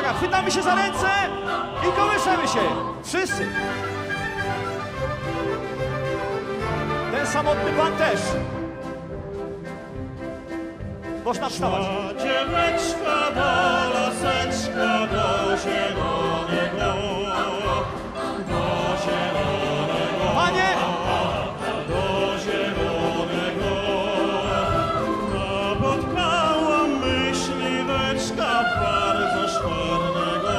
Uwaga, chwytamy się za ręce i kołyszemy się. Wszyscy. Ten samotny pan też. Można wstawać. Dzieweczka do laseczka, do zielonego, do zielonego. Panie! Do zielonego. Napotkałam myśliweczka bardzo szwarnego,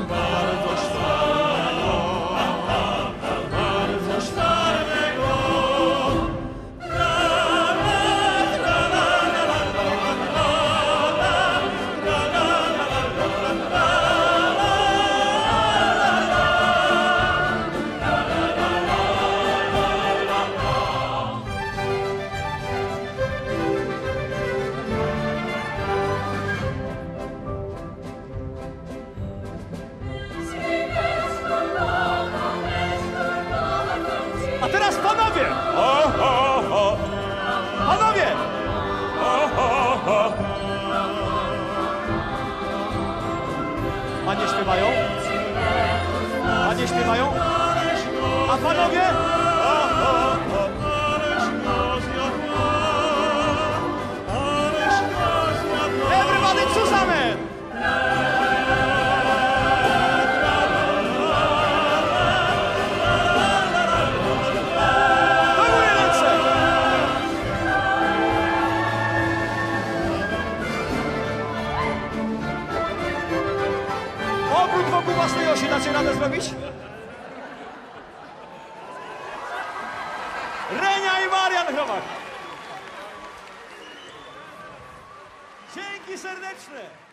bardzo szwarnego, bardzo szwarnego. A teraz panowie! Panowie! Panie śpiewają? Panie śpiewają? A panowie? Everybody zusammen! Do góry ręce! Obrót wokół własnej osi, dacie radę zrobić? Renia i Marian Chrobak! Dzięki serdeczne!